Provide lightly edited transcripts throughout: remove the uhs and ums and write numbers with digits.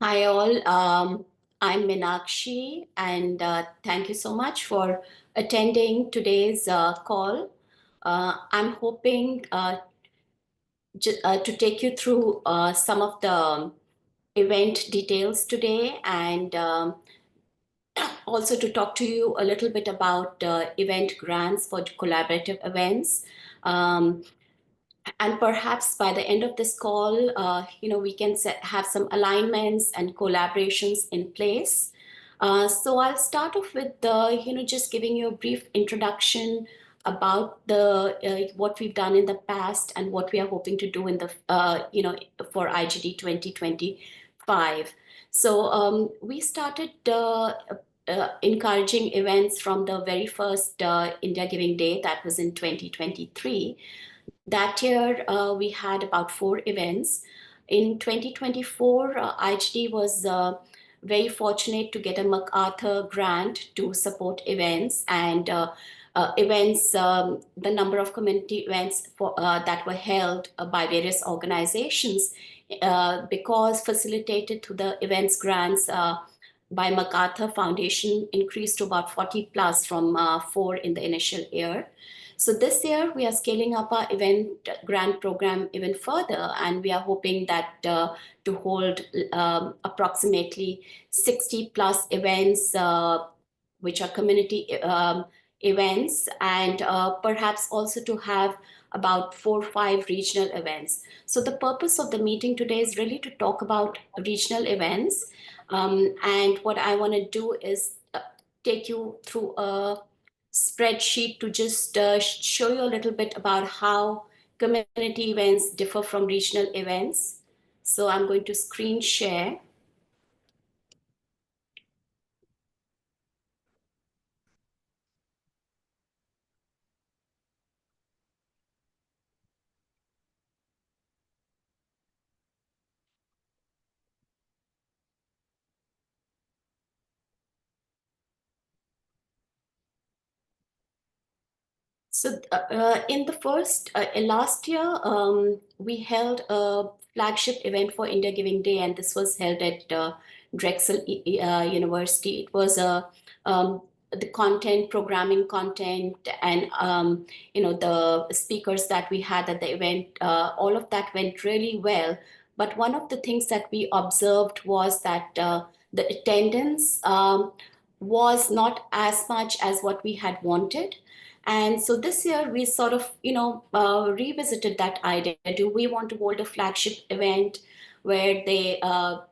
Hi all, I'm Meenakshi and thank you so much for attending today's call. I'm hoping to take you through some of the event details today and also to talk to you a little bit about event grants for collaborative events. Um, and perhaps by the end of this call, we can have some alignments and collaborations in place. So I'll start off with just giving you a brief introduction about the what we've done in the past and what we are hoping to do in the for IGD 2025. So we started encouraging events from the very first India Giving Day, that was in 2023. That year, we had about 4 events. In 2024, IGD was very fortunate to get a MacArthur grant to support events and the number of community events that were held by various organizations because facilitated through the events grants by MacArthur Foundation increased to about 40 plus from 4 in the initial year. So this year we are scaling up our event grant program even further, and we are hoping that to hold approximately 60 plus events, which are community events, and perhaps also to have about 4 or 5 regional events. So the purpose of the meeting today is really to talk about regional events. And what I want to do is take you through a spreadsheet to just show you a little bit about how community events differ from regional events. So I'm going to screen share. So in the last year, we held a flagship event for India Giving Day, and this was held at Drexel University. It was the content, programming content, and the speakers that we had at the event. All of that went really well. But one of the things that we observed was that the attendance was not as much as what we had wanted. And so this year we sort of, revisited that idea. Do we want to hold a flagship event where the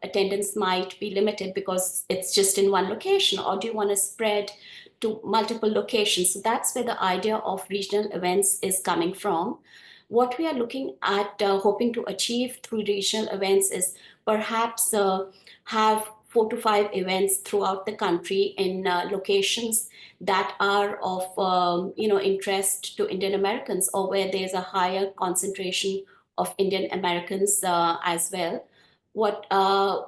attendance might be limited because it's just in one location, or do you want to spread to multiple locations? So that's where the idea of regional events is coming from. What we are looking at, hoping to achieve through regional events is perhaps have 4 to 5 events throughout the country in locations that are of interest to Indian Americans, or where there's a higher concentration of Indian Americans as well. What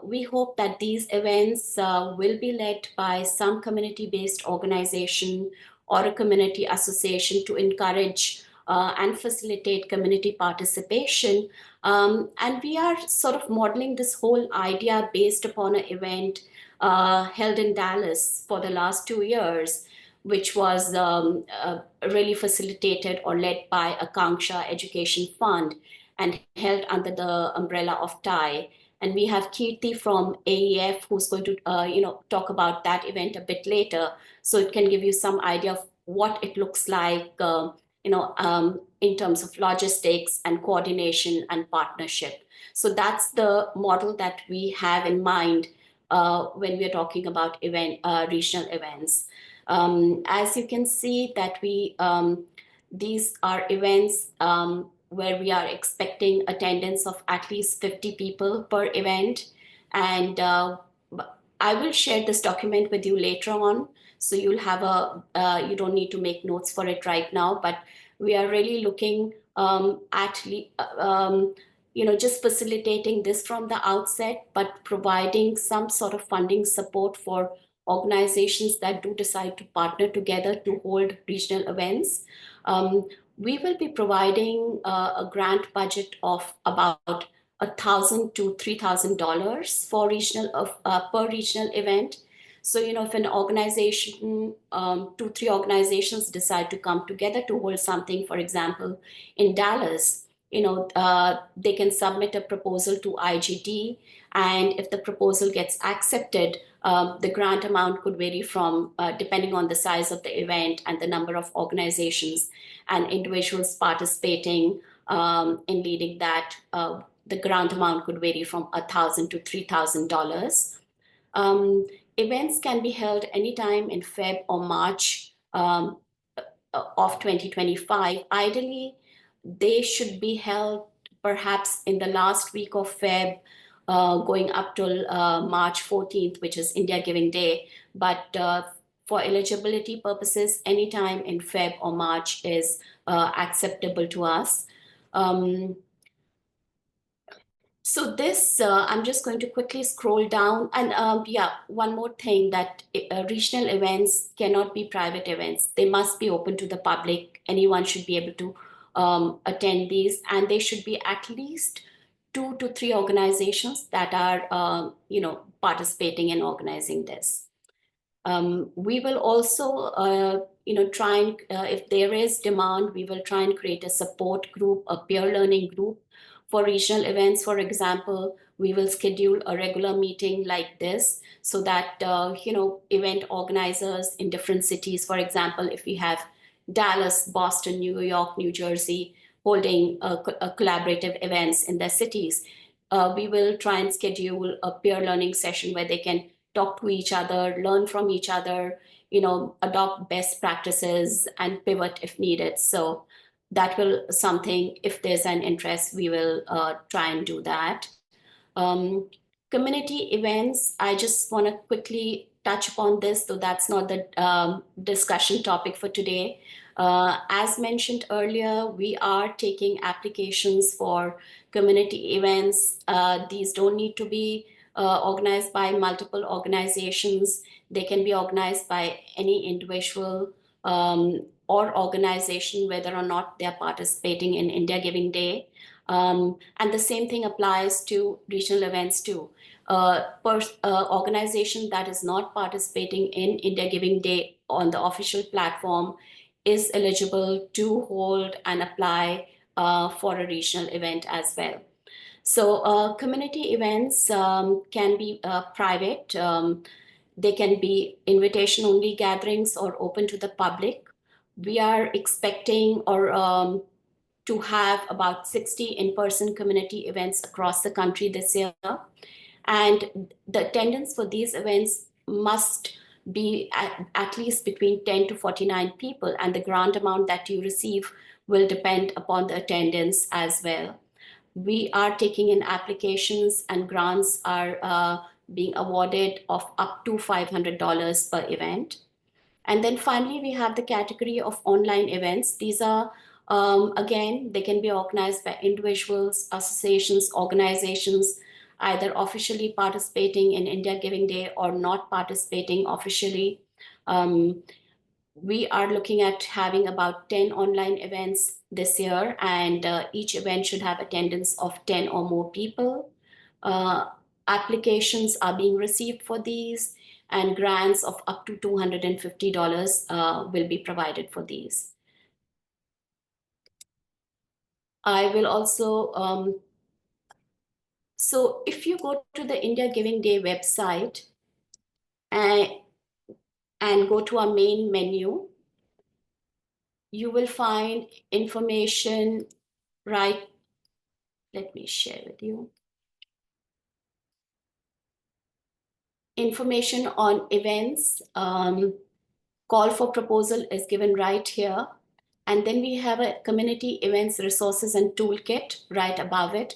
we hope that these events will be led by some community-based organization or a community association to encourage and facilitate community participation. And we are sort of modeling this whole idea based upon an event held in Dallas for the last 2 years, which was really facilitated or led by Akanksha Education Fund and held under the umbrella of TIE. And we have Keerti from AEF who's going to talk about that event a bit later, so it can give you some idea of what it looks like in terms of logistics and coordination and partnership. So that's the model that we have in mind when we're talking about regional events. As you can see that these are events where we are expecting attendance of at least 50 people per event. And I will share this document with you later on. So you'll have you don't need to make notes for it right now, but we are really looking at just facilitating this from the outset, but providing some sort of funding support for organizations that do decide to partner together to hold regional events. We will be providing a grant budget of about $1,000 to $3,000 for per regional event. So, if an organization, 2, 3 organizations decide to come together to hold something, for example, in Dallas, they can submit a proposal to IGD, and if the proposal gets accepted, the grant amount could vary from, depending on the size of the event and the number of organizations and individuals participating in leading that. The grant amount could vary from $1,000 to $3,000. Um, Events can be held anytime in Feb or March of 2025. Ideally, they should be held perhaps in the last week of Feb, going up till March 14th, which is India Giving Day. But for eligibility purposes, anytime in Feb or March is acceptable to us. So this, I'm just going to quickly scroll down. And yeah, one more thing, that regional events cannot be private events. They must be open to the public. Anyone should be able to attend these, and they should be at least 2 to 3 organizations that are, participating in organizing this. We will also, try and, if there is demand, we will try and create a support group, a peer learning group for regional events. For example, we will schedule a regular meeting like this so that, event organizers in different cities, for example, if we have Dallas, Boston, New York, New Jersey, holding a collaborative events in their cities, we will try and schedule a peer learning session where they can talk to each other, learn from each other, adopt best practices and pivot if needed. So that will something, if there's an interest, we will try and do that. Um, Community events, I just want to quickly touch upon this, though that's not the discussion topic for today. As mentioned earlier, we are taking applications for community events. These don't need to be organized by multiple organizations. They can be organized by any individual or organization, whether or not they're participating in India Giving Day. And the same thing applies to regional events too. Organization that is not participating in India Giving Day on the official platform is eligible to hold and apply for a regional event as well. So community events can be private. They can be invitation-only gatherings or open to the public. We are expecting to have about 60 in-person community events across the country this year. And the attendance for these events must be at least between 10 to 49 people, and the grant amount that you receive will depend upon the attendance as well. We are taking in applications, and grants are being awarded of up to $500 per event. And then finally, we have the category of online events. These are, again, they can be organized by individuals, associations, organizations, either officially participating in India Giving Day or not participating officially. We are looking at having about 10 online events this year, and each event should have attendance of 10 or more people. Applications are being received for these, and grants of up to $250 will be provided for these. I will also, so if you go to the India Giving Day website and go to our main menu, you will find information, right? Let me share with you. Information on events, call for proposal is given right here. And then we have a community events resources and toolkit right above it.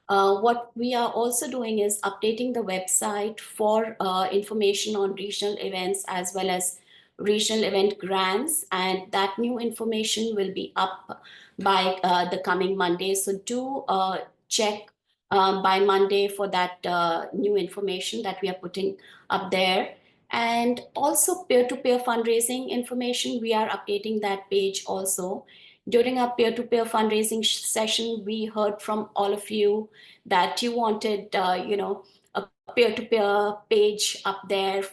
What we are also doing is updating the website for information on regional events as well as regional event grants. And that new information will be up by the coming Monday. So do check by Monday for that new information that we are putting up there. And also peer-to-peer fundraising information, we are updating that page also. During our peer-to-peer fundraising session, we heard from all of you that you wanted, a peer-to-peer page up there,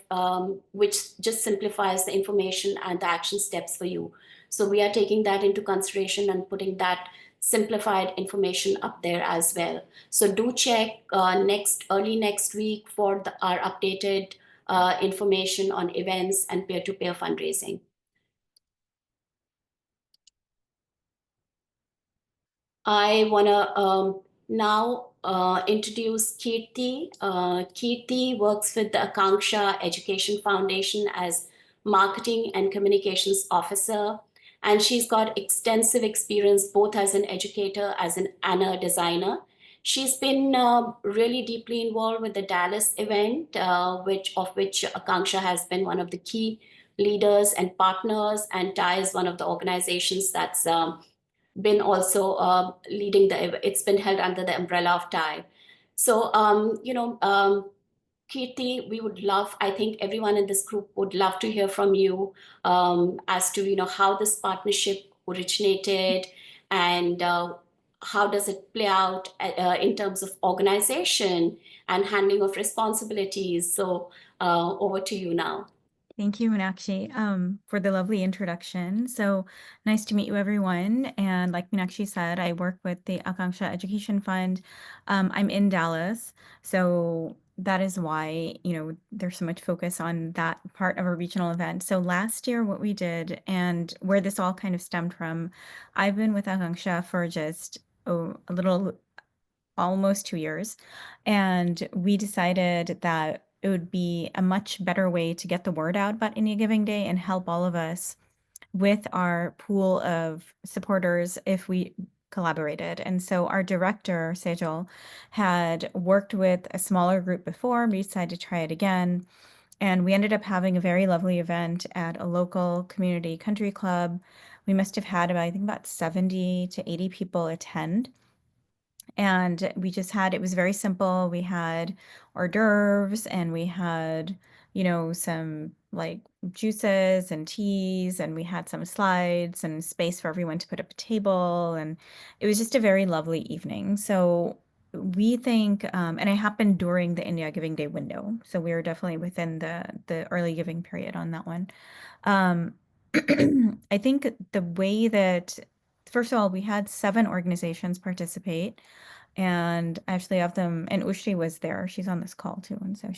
which just simplifies the information and the action steps for you. So we are taking that into consideration and putting that simplified information up there as well. So do check early next week for our updated information on events and peer-to-peer fundraising. I want to now introduce Keerti. Keerti works with the Akanksha Education Foundation as Marketing and Communications Officer, and she's got extensive experience both as an educator and a designer. She's been really deeply involved with the Dallas event, which Akanksha has been one of the key leaders and partners, and TIE is one of the organizations that's been also leading it's been held under the umbrella of TIE. So, Kirti, we would love, I think everyone in this group would love to hear from you as to, how this partnership originated and how does it play out in terms of organization and handling of responsibilities. So over to you now. Thank you, Meenakshi, for the lovely introduction. So nice to meet you, everyone. And like Meenakshi said, I work with the Akanksha Education Fund. I'm in Dallas, so that is why, there's so much focus on that part of a regional event. So last year, what we did and where this all kind of stemmed from, I've been with Akanksha for just a little almost 2 years. And we decided that it would be a much better way to get the word out about India Giving Day and help all of us with our pool of supporters if we collaborated. And so our director, Sejal, had worked with a smaller group before. We decided to try it again. And we ended up having a very lovely event at a local community country club. We must have had about, I think, about 70 to 80 people attend. And we just had, it was very simple. We had hors d'oeuvres and we had, some like juices and teas, and we had some slides and space for everyone to put up a table. And it was just a very lovely evening. So we think, and it happened during the India Giving Day window. So we were definitely within the early giving period on that one. Um, I think the way that, first of all, we had 7 organizations participate. And I actually have them, and Ushri was there. She's on this call too, and so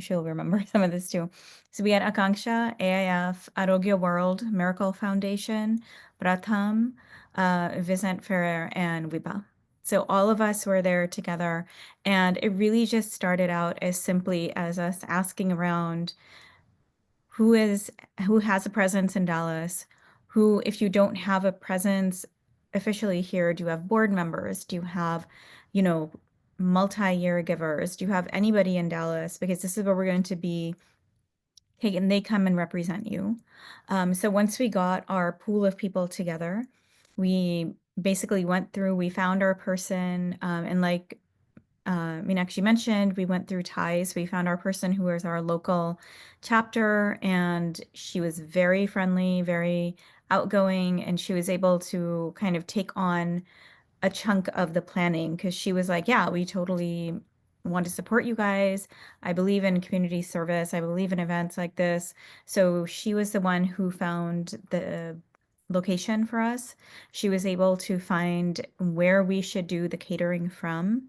she'll remember some of this too. So we had Akanksha, AIF, Arogya World, Miracle Foundation, Pratham, Vicent Ferrer, and Wiba. So all of us were there together, and it really just started out as simply as us asking around who has a presence in Dallas, who, if you don't have a presence officially here, do you have board members? Do you have, you know, multi-year givers? Do you have anybody in Dallas? Because this is where we're going to be taken. They come and represent you. So once we got our pool of people together, we basically went through, we found our person, and like Meenakshi mentioned, we went through ties. We found our person who was our local chapter, and she was very friendly, very outgoing, and she was able to kind of take on a chunk of the planning because she was like, yeah, we totally want to support you guys. I believe in community service. I believe in events like this. So she was the one who found the location for us. She was able to find where we should do the catering from.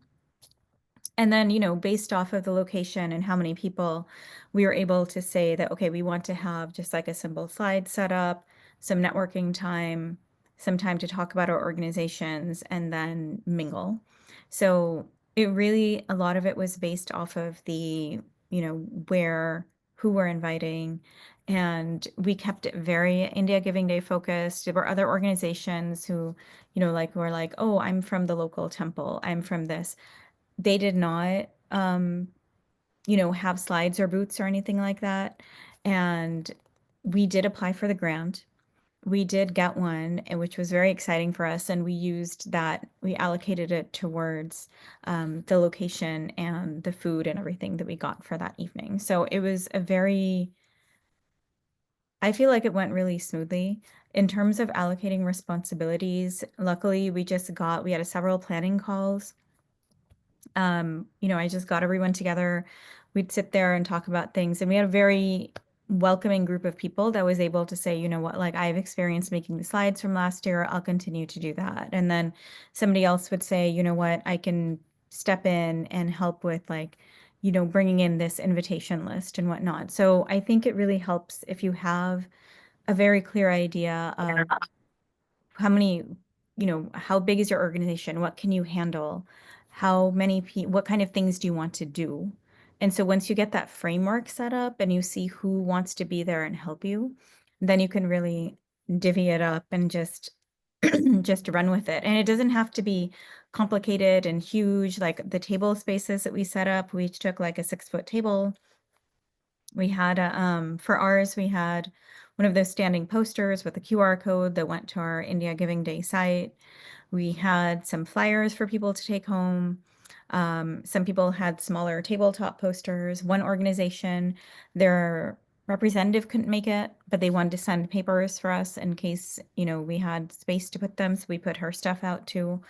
And then, based off of the location and how many people, we were able to say that, okay, we want to have just like a simple slide set up, some networking time, some time to talk about our organizations, and then mingle. So it really, a lot of it was based off of the, who we're inviting. And we kept it very India Giving Day focused. There were other organizations who, were like, oh, I'm from the local temple. I'm from this. They did not, have slides or booths or anything like that. And we did apply for the grant. We did get one, which was very exciting for us. And we used that, we allocated it towards the location and the food and everything that we got for that evening. So it was I feel like it went really smoothly. In terms of allocating responsibilities, luckily we had several planning calls. I just got everyone together. We'd sit there and talk about things, and we had a very welcoming group of people that was able to say, you know what, like I've experienced making the slides from last year, I'll continue to do that. And then somebody else would say, you know what, I can step in and help with like, bringing in this invitation list and whatnot. So I think it really helps if you have a very clear idea of how many, how big is your organization? What can you handle? What kind of things do you want to do? And so once you get that framework set up and you see who wants to be there and help you, then you can really divvy it up and just just run with it. And it doesn't have to be complicated and huge. Like the table spaces that we set up, we each took like a 6-foot table. We had for ours, we had one of those standing posters with a QR code that went to our India Giving Day site. We had some flyers for people to take home. Some people had smaller tabletop posters. One organization, their representative couldn't make it, but they wanted to send papers for us in case, we had space to put them. So we put her stuff out too.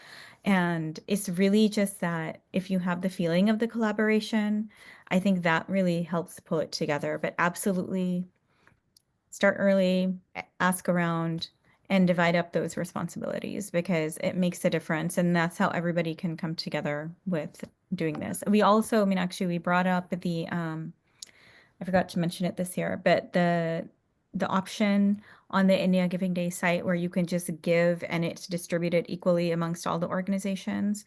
And it's really just that if you have the feeling of the collaboration, I think that really helps pull it together. But absolutely start early, ask around, and divide up those responsibilities because it makes a difference. And that's how everybody can come together with doing this. We also, I mean, actually, we brought up I forgot to mention it this year, but the option on the India Giving Day site where you can just give and it's distributed equally amongst all the organizations.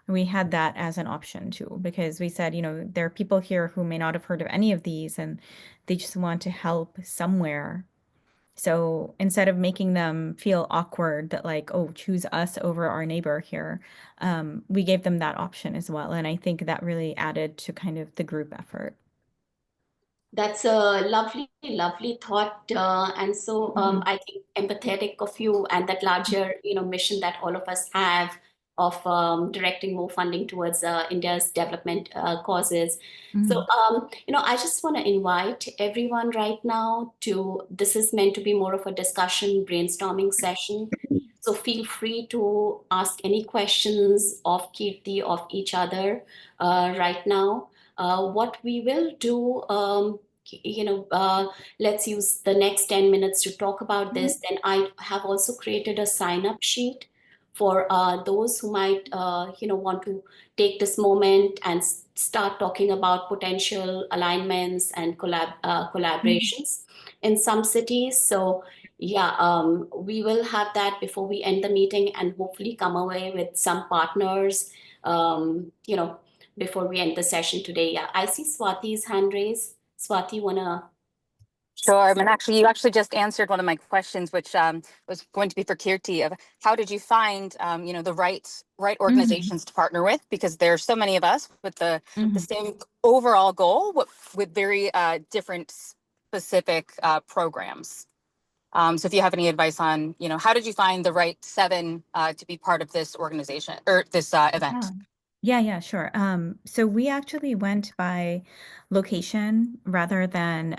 We had that as an option too, because we said, there are people here who may not have heard of any of these and they just want to help somewhere. So instead of making them feel awkward that like, oh, choose us over our neighbor here, we gave them that option as well. And I think that really added to kind of the group effort. That's a lovely, lovely thought, and so Mhm. I think empathetic of you and that larger, mission that all of us have of directing more funding towards India's development causes. So, Mhm. I just want to invite everyone right now to. This is meant to be more of a discussion, brainstorming session. So feel free to ask any questions of Kirti, of each other right now. What we will do, let's use the next 10 minutes to talk about Mhm. this. Then I have also created a sign up sheet for those who might, want to take this moment and start talking about potential alignments and Mhm. collaborations in some cities. So, yeah, we will have that before we end the meeting and hopefully come away with some partners, before we end the session today. Yeah, I see Swati's hand raised. Swati, wanna? Sure. I mean, actually, you actually just answered one of my questions, which was going to be for Kirti of how did you find, the right Mhm. organizations to partner with? Because there are so many of us with the Mhm. same overall goal, with very different specific programs. So if you have any advice on, how did you find the right 7 to be part of this organization or this Yeah. event? Yeah, sure. So we actually went by location rather than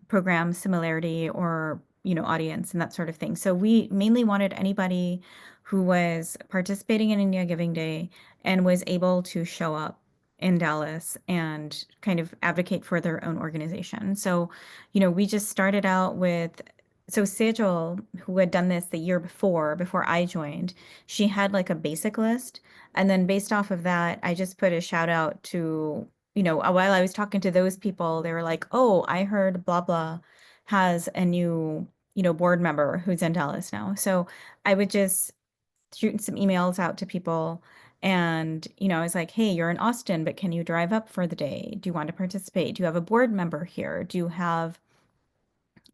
program similarity or, audience and that sort of thing. So we mainly wanted anybody who was participating in India Giving Day and was able to show up in Dallas and kind of advocate for their own organization. So, we just started out with, so Sejal, who had done this the year before I joined, she had like a basic list. And then based off of that, I just put a shout out to, while I was talking to those people, they were like, oh, I heard blah, blah has a new, board member who's in Dallas now. So I would just shoot some emails out to people. And, I was like, hey, you're in Austin, but can you drive up for the day? Do you want to participate? Do you have a board member here? Do you have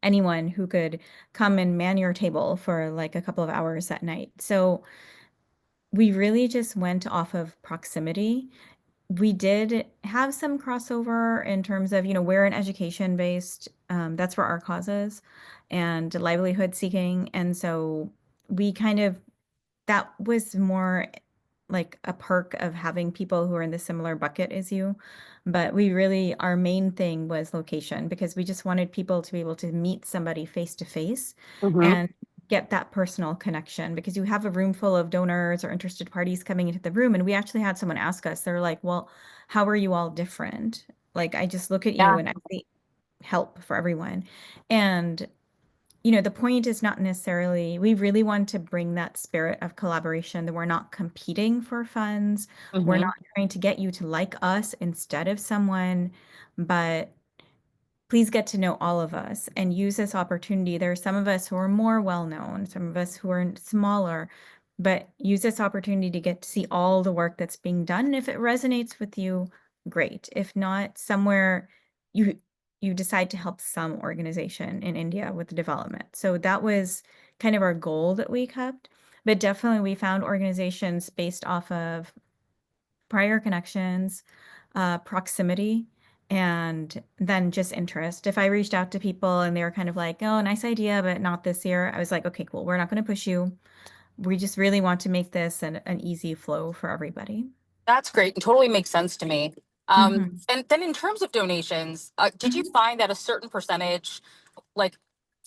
anyone who could come and man your table for like a couple of hours at night? So we really just went off of proximity. We did have some crossover in terms of, we're an education based, that's where our cause is, and livelihood seeking. And so we kind of, that was more like a perk of having people who are in the similar bucket as you. But we really, our main thing was location because we just wanted people to be able to meet somebody face to face. Mm-hmm. And get that personal connection, because you have a room full of donors or interested parties coming into the room. And we actually had someone ask us, they're like, well, how are you all different? Like, I just look at you Yeah. and I see help for everyone. And you know, the point is not necessarily, we really want to bring that spirit of collaboration, that we're not competing for funds. We're Mhm. not trying to get you to like us instead of someone, but please get to know all of us and use this opportunity. There are some of us who are more well-known, some of us who are smaller, but use this opportunity to get to see all the work that's being done. And if it resonates with you, great. If not, somewhere you you decide to help some organization in India with the development. So that was kind of our goal that we kept. But definitely we found organizations based off of prior connections, proximity, and then just interest. If I reached out to people and they were kind of like, oh, nice idea, but not this year, I was like, okay, cool. We're not going to push you. We just really want to make this an easy flow for everybody. That's great and totally makes sense to me. Mhm. And then in terms of donations, did you Mhm. find that a certain percentage like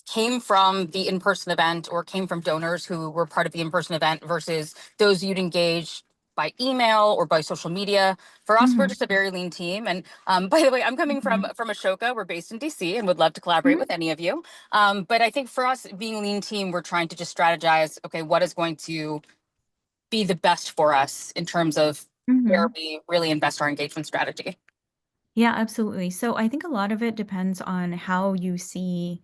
came from the in-person event or came from donors who were part of the in-person event versus those you'd engage by email or by social media? For us, we're Mhm. just a very lean team. And by the way, I'm coming Mhm. from Ashoka. We're based in DC and would love to collaborate Mhm. with any of you. But I think for us, being a lean team, we're trying to just strategize, okay, what is going to be the best for us in terms of where Mhm. we really invest our engagement strategy. Yeah, absolutely. So I think a lot of it depends on how you see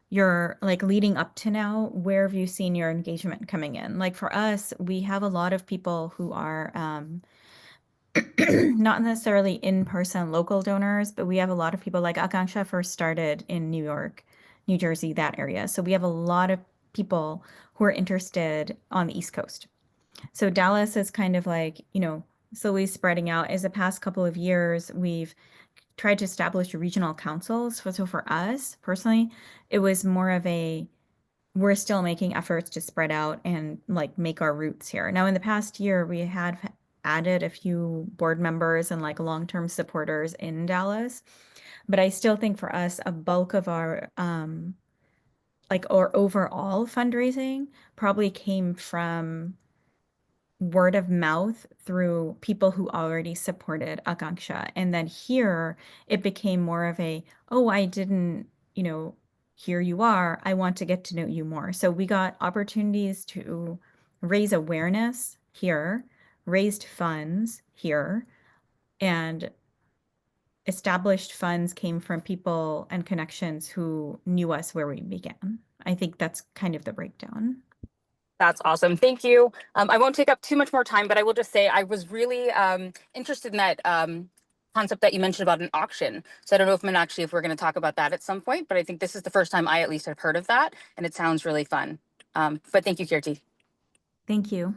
your, like, leading up to now, where have you seen your engagement coming in? Like for us, we have a lot of people who are not necessarily in-person local donors, but we have a lot of people, like Akanksha first started in New York, New Jersey, that area. So we have a lot of people who are interested on the East Coast. So Dallas is kind of like, you know, slowly spreading out. As the past couple of years, we've tried to establish regional councils. So for us personally, it was more of a, we're still making efforts to spread out and like make our roots here. Now, in the past year, we had added a few board members and like long-term supporters in Dallas, but I still think for us, a bulk of our like our overall fundraising probably came from word of mouth through people who already supported Akanksha. And then here it became more of a, oh, I didn't, you know, here you are. I want to get to know you more. So we got opportunities to raise awareness here, raised funds here, and established funds came from people and connections who knew us where we began. I think that's kind of the breakdown. That's awesome. Thank you. I won't take up too much more time, but I will just say I was really interested in that concept that you mentioned about an auction. So I don't know if Meenakshi, if we're going to talk about that at some point, but I think this is the first time I at least have heard of that, and it sounds really fun. But thank you, Keerti. Thank you.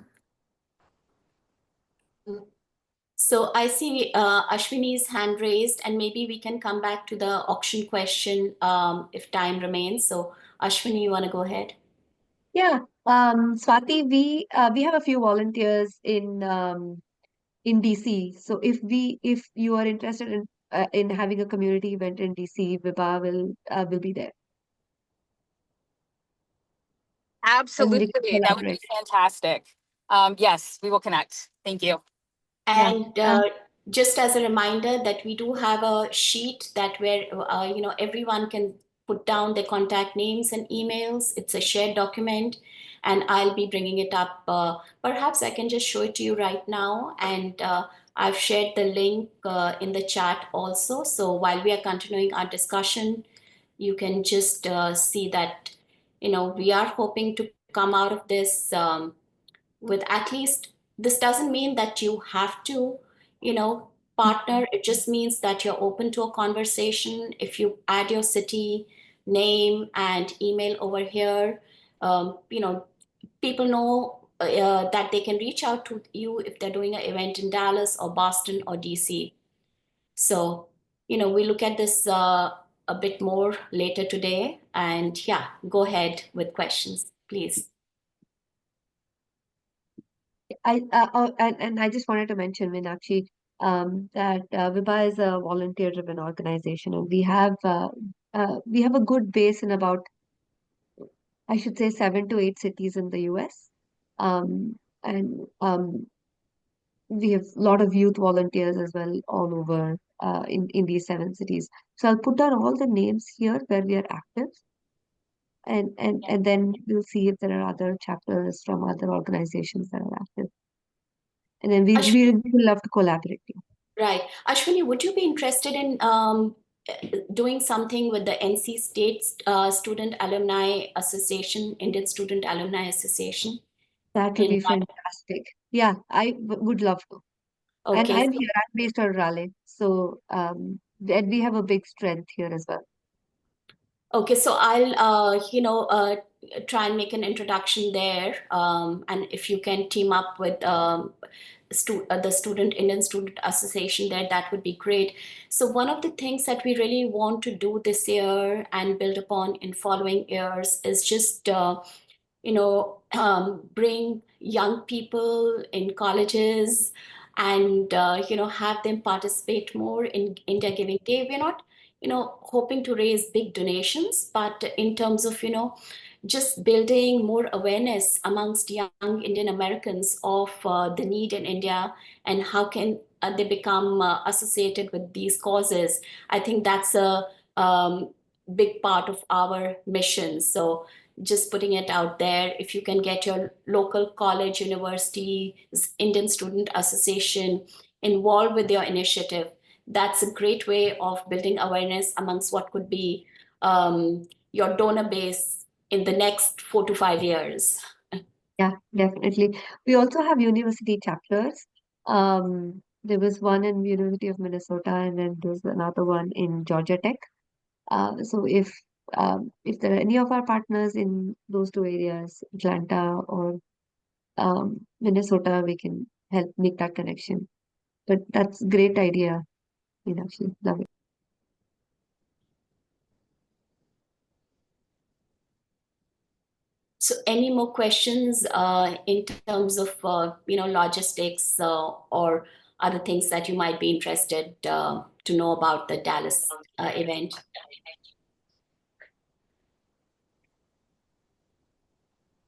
So I see Ashwini's hand raised, and maybe we can come back to the auction question if time remains. So Ashwini, you want to go ahead? Yeah, Swati, we have a few volunteers in DC. So if you are interested in having a community event in DC, Vibha will be there, and we can Absolutely. That would be collaborate. fantastic. Yes, we will connect. Thank you. Yeah. And just as a reminder that we do have a sheet that where everyone can put down their contact names and emails. It's a shared document, and I'll be bringing it up. Perhaps I can just show it to you right now, and I've shared the link in the chat also. So while we are continuing our discussion, you can just see that we are hoping to come out of this. With at least, this doesn't mean that you have to partner. It just means that you're open to a conversation. If you add your city name and email over here, people know that they can reach out to you if they're doing an event in Dallas or Boston or DC. So we look at this a bit more later today, and yeah, go ahead with questions, please. And I just wanted to mention, Meenakshi, that Vibha is a volunteer-driven organization, and we have a good base in about I should say 7 to 8 cities in the US. And we have a lot of youth volunteers as well all over in these 7 cities. So I'll put down all the names here where we are active, and then we'll see if there are other chapters from other organizations that are active. And then Ashwini, we'll love to collaborate. right. Ashwini, would you be interested in doing something with the NC State Student Alumni Association, Indian Student Alumni Association? That would be fantastic. Yeah, would love to. And Okay, I'm here, I'm based out of Raleigh. So and we have a big strength here as well. okay, so I'll try and make an introduction there, and if you can team up with the Indian Student Association there, that would be great. So one of the things that we really want to do this year and build upon in following years is just bring young people in colleges and have them participate more in India Giving Day. We're not hoping to raise big donations, but in terms of just building more awareness amongst young Indian Americans of the need in India and how can they become associated with these causes. I think that's a big part of our mission. So just putting it out there, if you can get your local college, university, Indian Student Association involved with your initiative, that's a great way of building awareness amongst what could be your donor base in the next 4 to 5 years. Yeah, definitely. We also have university chapters. There was one in University of Minnesota, and then there's another one in Georgia Tech. So if there are any of our partners in those two areas, Atlanta or Minnesota, we can help make that connection. But that's a great idea, Meenakshi. Love it. So any more questions in terms of logistics or other things that you might be interested to know about the Dallas event?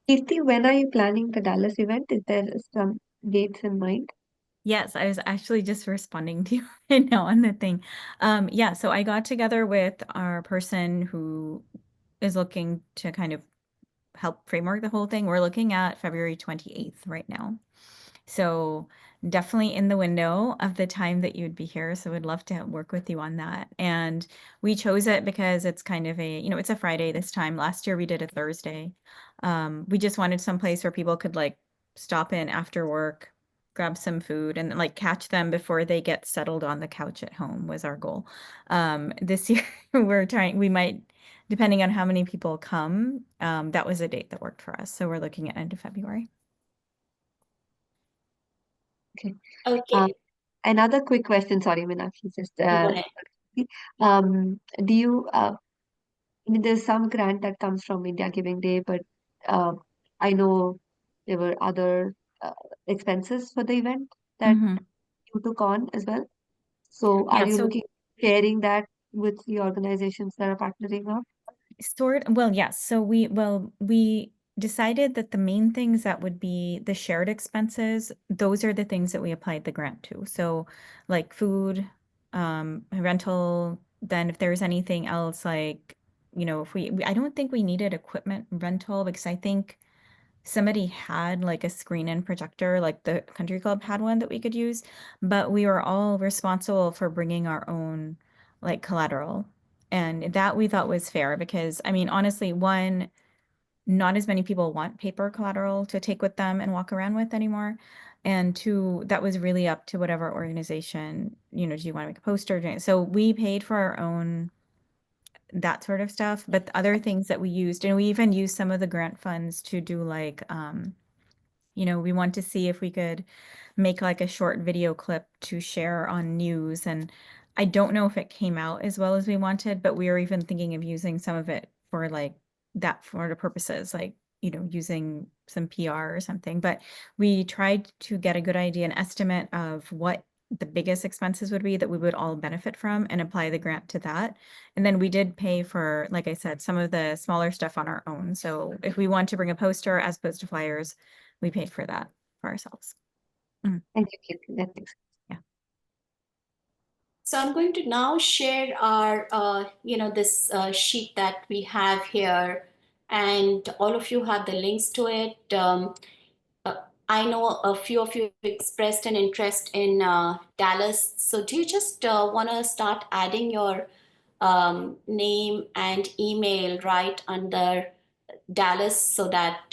Keerti, when are you planning the Dallas event? Is there some dates in mind? Yes, I was actually just responding to you right now on the thing. Yeah, so I got together with our person who is looking to kind of help framework the whole thing. We're looking at February 28th right now. So definitely in the window of the time that you'd be here. So we'd love to work with you on that. And we chose it because it's kind of it's a Friday this time. Last year we did a Thursday. We just wanted some place where people could like stop in after work, grab some food, and like catch them before they get settled on the couch at home was our goal. This year we might, depending on how many people come, that was a date that worked for us. So we're looking at end of February. Okay. Okay, Another quick question. Sorry, Meenakshi. Just go ahead. do you I mean, there's some grant that comes from India Giving Day, but uh, I know there were other expenses for the event that Mm-hmm. you took on as well. So, are Yeah, you so looking sharing that with the organizations that are partnering up? well, yes. So we decided that the main things that would be the shared expenses, those are the things that we applied the grant to. So like food, rental, then if there's anything else like, if I don't think we needed equipment rental because I think somebody had like a screen and projector, like the country club had one that we could use, but we were all responsible for bringing our own like collateral. And that we thought was fair because, I mean, honestly, one, not as many people want paper collateral to take with them and walk around with anymore. And two, that was really up to whatever organization, do you want to make a poster? So we paid for our own that sort of stuff. But the other things that we used, and we even used some of the grant funds to do like, we want to see if we could make like a short video clip to share on news. And I don't know if it came out as well as we wanted, but we were even thinking of using some of it for like that sort of purposes, like, using some PR or something. But we tried to get a good idea, an estimate of what the biggest expenses would be that we would all benefit from and apply the grant to that. And then we did pay for, like I said, some of the smaller stuff on our own. So if we want to bring a poster as opposed to flyers, we paid for that for ourselves. Thank you, Keerti. That makes sense. Yeah. So I'm going to now share our, this sheet that we have here, and all of you have the links to it. I know a few of you expressed an interest in Dallas. So do you just want to start adding your name and email right under Dallas so that,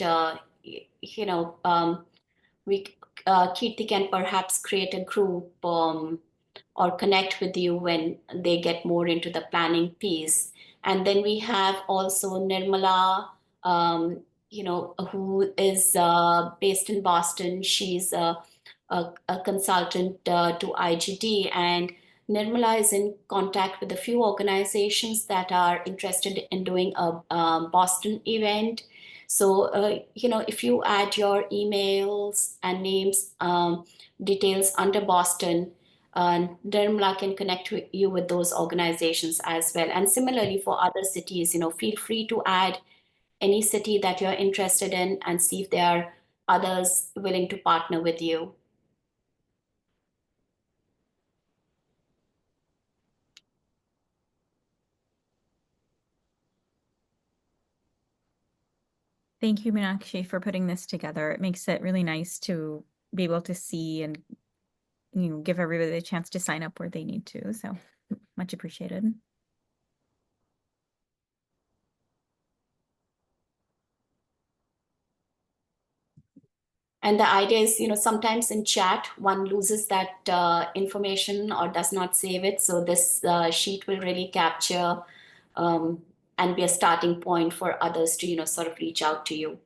we Keerti can perhaps create a group or connect with you when they get more into the planning piece. And then we have also Nirmala, who is based in Boston. She's a consultant to IGD, and Nirmala is in contact with a few organizations that are interested in doing a Boston event. So, if you add your emails and names, details under Boston, Nirmala can connect you with those organizations as well. And similarly for other cities, feel free to add any city that you're interested in and see if there are others willing to partner with you. Thank you, Meenakshi, for putting this together. It makes it really nice to be able to see and give everybody a chance to sign up where they need to. So much appreciated. And the idea is, sometimes in chat, one loses that information or does not save it. So this sheet will really capture and be a starting point for others to, sort of reach out to you.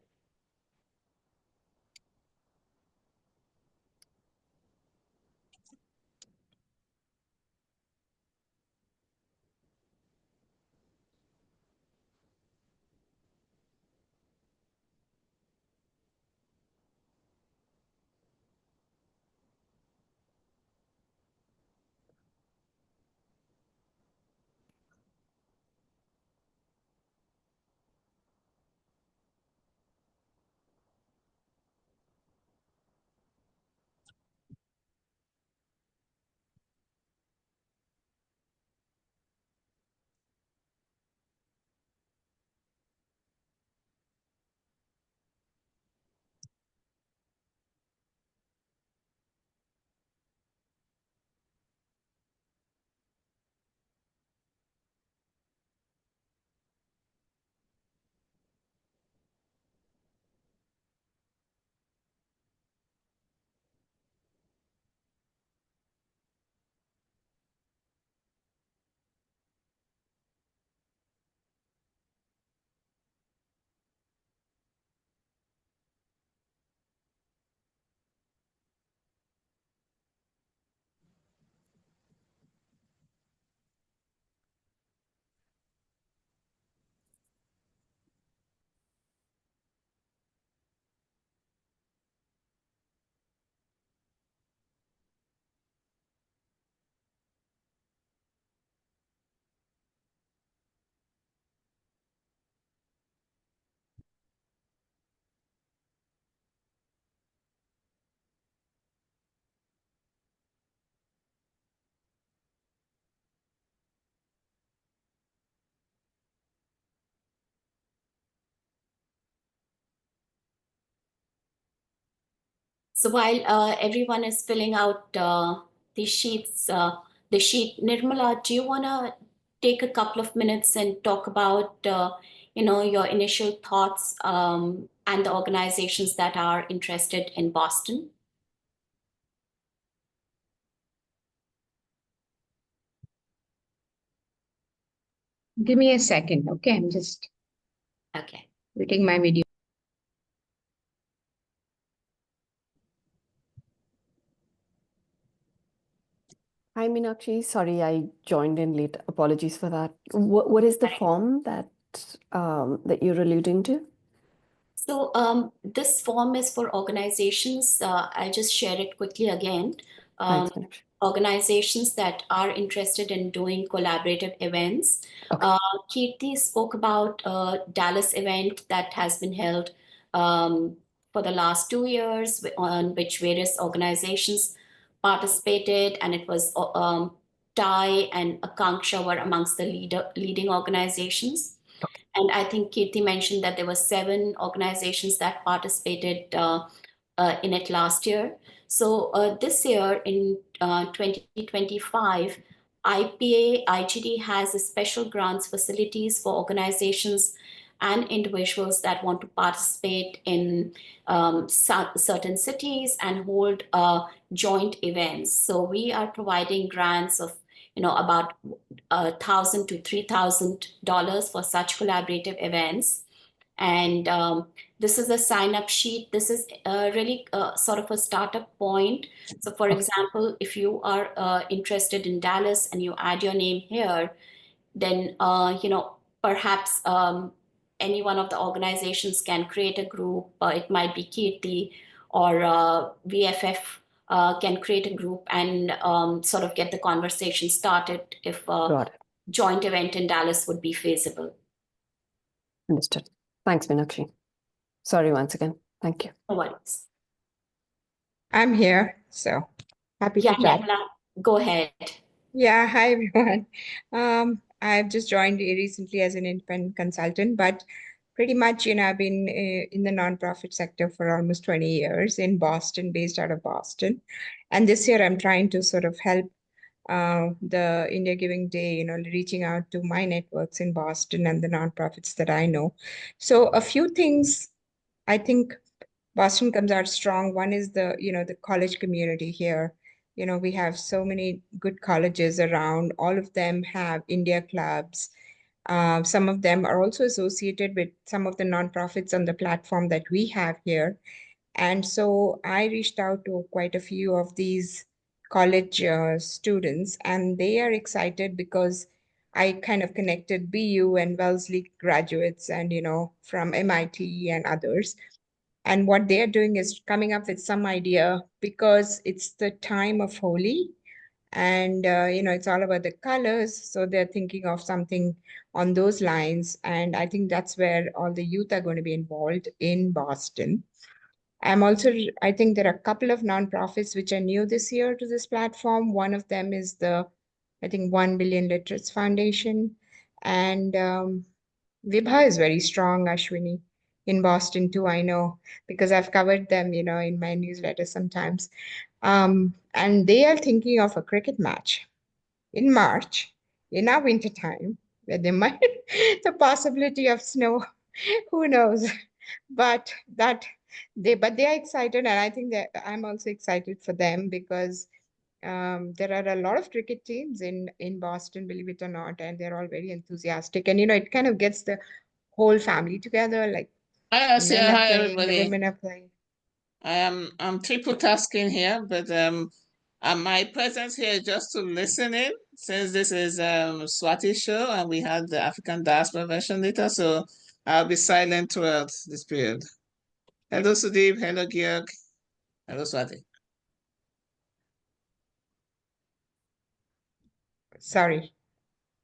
So while everyone is filling out the sheets, Nirmala, do you want to take a couple of minutes and talk about, your initial thoughts and the organizations that are interested in Boston? Give me a second, okay? I'm just Okay. waiting my video. Hi, Meenakshi. Sorry, I joined in late. Apologies for that. What is the form that you're alluding to? So this form is for organizations. I'll just share it quickly again. Thanks, Meenakshi. organizations that are interested in doing collaborative events. Okay. Keerti spoke about a Dallas event that has been held for the last 2 years, on which various organizations participated, and it was TAI and Akanksha were amongst the leading organizations. And I think Keerti mentioned that there were 7 organizations that participated in it last year. So this year in 2025, IGD has a special grants facilities for organizations and individuals that want to participate in certain cities and hold joint events. So we are providing grants of about $1,000 to $3,000 for such collaborative events. And this is a sign-up sheet. This is really sort of a startup point. So for example, if you are interested in Dallas and you add your name here, then perhaps any one of the organizations can create a group. It might be Keerti or VFF can create a group and sort of get the conversation started if Got it. joint event in Dallas would be feasible. Understood. Thanks, Meenakshi. Sorry once again. Thank you. No worries. I'm here, so happy to Yeah, chat. Nyamla, go ahead. Yeah, hi everyone. I've just joined recently as an independent consultant, but pretty much, I've been in the nonprofit sector for almost 20 years in Boston, based out of Boston. And this year I'm trying to sort of help the India Giving Day, reaching out to my networks in Boston and the nonprofits that I know. So a few things I think Boston comes out strong. One is the college community here. We have so many good colleges around. All of them have India clubs. Some of them are also associated with some of the nonprofits on the platform that we have here. And so I reached out to quite a few of these college students, and they are excited because I kind of connected BU and Wellesley graduates and, from MIT and others. And what they're doing is coming up with some idea because it's the time of Holi and, it's all about the colors. So they're thinking of something on those lines. And I think that's where all the youth are going to be involved in Boston. I think there are a couple of nonprofits which are new this year to this platform. One of them is I think, 1 Billion Literates Foundation. And Vibha is very strong, Ashwini, in Boston too, I know, because I've covered them, in my newsletter sometimes. And they are thinking of a cricket match in March, in our winter time, where there might the possibility of snow, who knows? But they are excited, and I think that I'm also excited for them because there are a lot of cricket teams in Boston, believe it or not, and they're all very enthusiastic. And it kind of gets the whole family together. Like Hi, the men Asia. are Hi, playing, the everybody. women are playing. I'm triple tasking here, but my presence here is just to listen in, since this is Swati show and we had the African diaspora version later, so I'll be silent throughout this period. Hello, Sudeep. Hello, Georg. Hello, Swati. Sorry.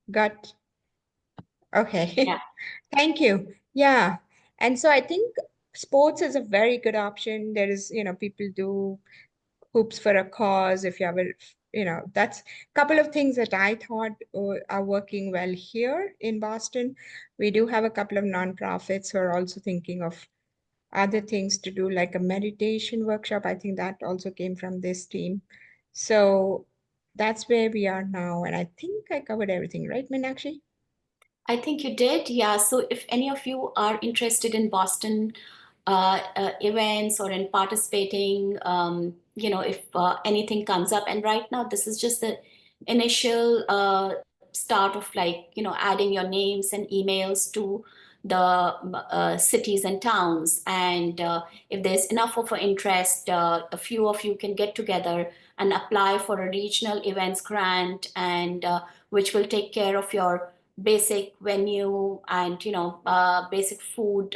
Got okay. Yeah. Thank you. Yeah. And so I think sports is a very good option. There is, people do hoops for a cause. If you have that's a couple of things that I thought are working well here in Boston. We do have a couple of nonprofits who are also thinking of other things to do, like a meditation workshop. I think that also came from this team. So that's where we are now. And I think I covered everything, right, Meenakshi? I think you did, yeah. So if any of you are interested in Boston events or in participating, if anything comes up, and right now this is just the initial start of adding your names and emails to the cities and towns. And if there's enough of an interest, a few of you can get together and apply for a regional events grant, and which will take care of your basic venue and basic food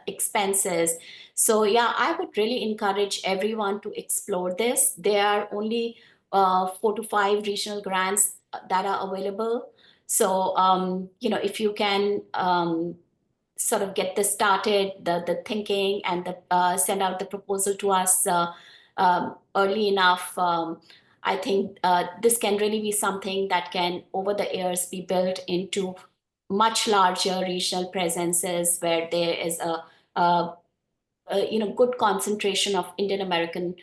expenses. So yeah, I would really encourage everyone to explore this. There are only 4 to 5 regional grants that are available. So if you can sort of get this started, the thinking, and the send out the proposal to us early enough. I think this can really be something that can, over the years, be built into much larger regional presences where there is a good concentration of Indian American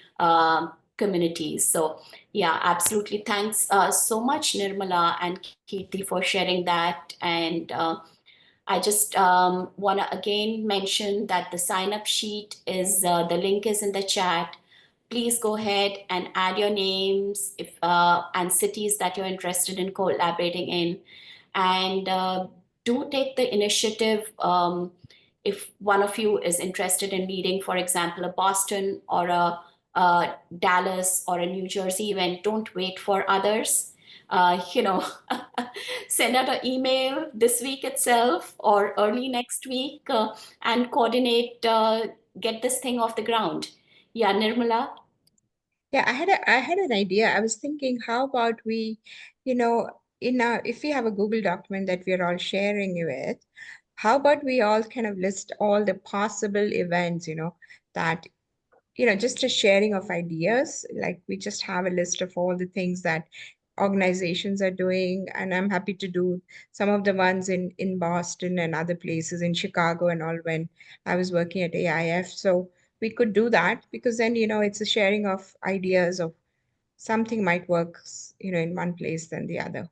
communities. So yeah, absolutely. Thanks so much, Nirmala and Keerti, for sharing that. And I just want to again mention that the sign up sheet is the link is in the chat. Please go ahead and add your names and cities that you're interested in collaborating in. And do take the initiative if one of you is interested in leading, for example, a Boston or a Dallas or a New Jersey event. Don't wait for others. Send out an email this week itself or early next week and coordinate, get this thing off the ground. Yeah, Nirmala? Yeah, I had an idea. I was thinking, how about we, if we have a Google document that we are all sharing with, how about we all kind of list all the possible events, that just a sharing of ideas. Like we just have a list of all the things that organizations are doing. And I'm happy to do some of the ones in Boston and other places in Chicago and all when I was working at AIF. So we could do that because then, it's a sharing of ideas of something might work, in one place than the other.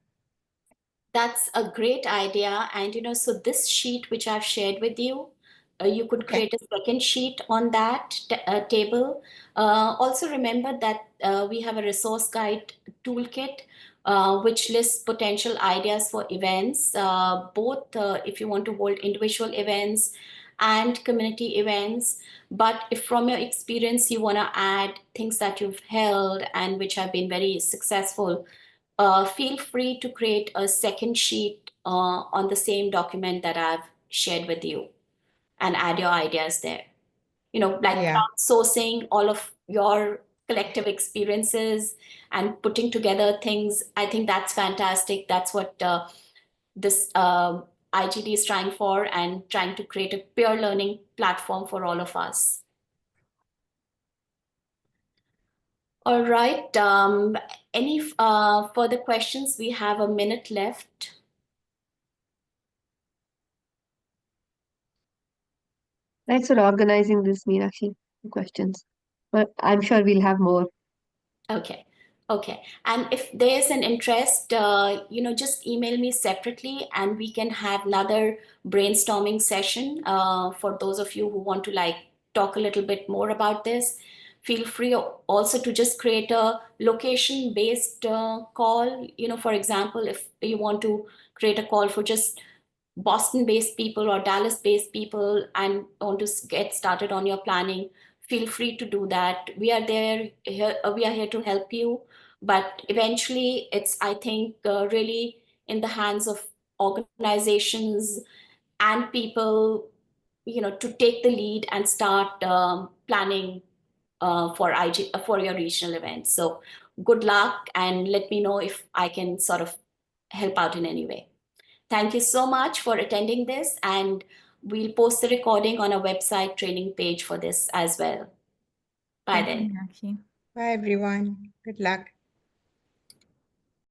That's a great idea. And, so this sheet which I've shared with you, you could Okay. create a second sheet on that table. Also remember that we have a resource guide toolkit, which lists potential ideas for events, both if you want to hold individual events and community events. But if from your experience you want to add things that you've held and which have been very successful, feel free to create a second sheet on the same document that I've shared with you and add your ideas there. Like Yeah. crowdsourcing all of your collective experiences and putting together things. I think that's fantastic. That's what this IGD is trying for, and trying to create a peer learning platform for all of us. All right. Any further questions? We have a minute left. Thanks for organizing this, Meenakshi. Questions. But I'm sure we'll have more. Okay. And if there's an interest, just email me separately and we can have another brainstorming session for those of you who want to talk a little bit more about this. Feel free also to just create a location-based call. For example, if you want to create a call for just Boston-based people or Dallas-based people and want to get started on your planning, feel free to do that. We are here to help you. But eventually, it's, I think, really in the hands of organizations and people, to take the lead and start planning for your regional events. So good luck, and let me know if I can sort of help out in any way. Thank you so much for attending this, and we'll post the recording on our website training page for this as well. Bye Thank you, then. Meenakshi. Bye, everyone. Good luck.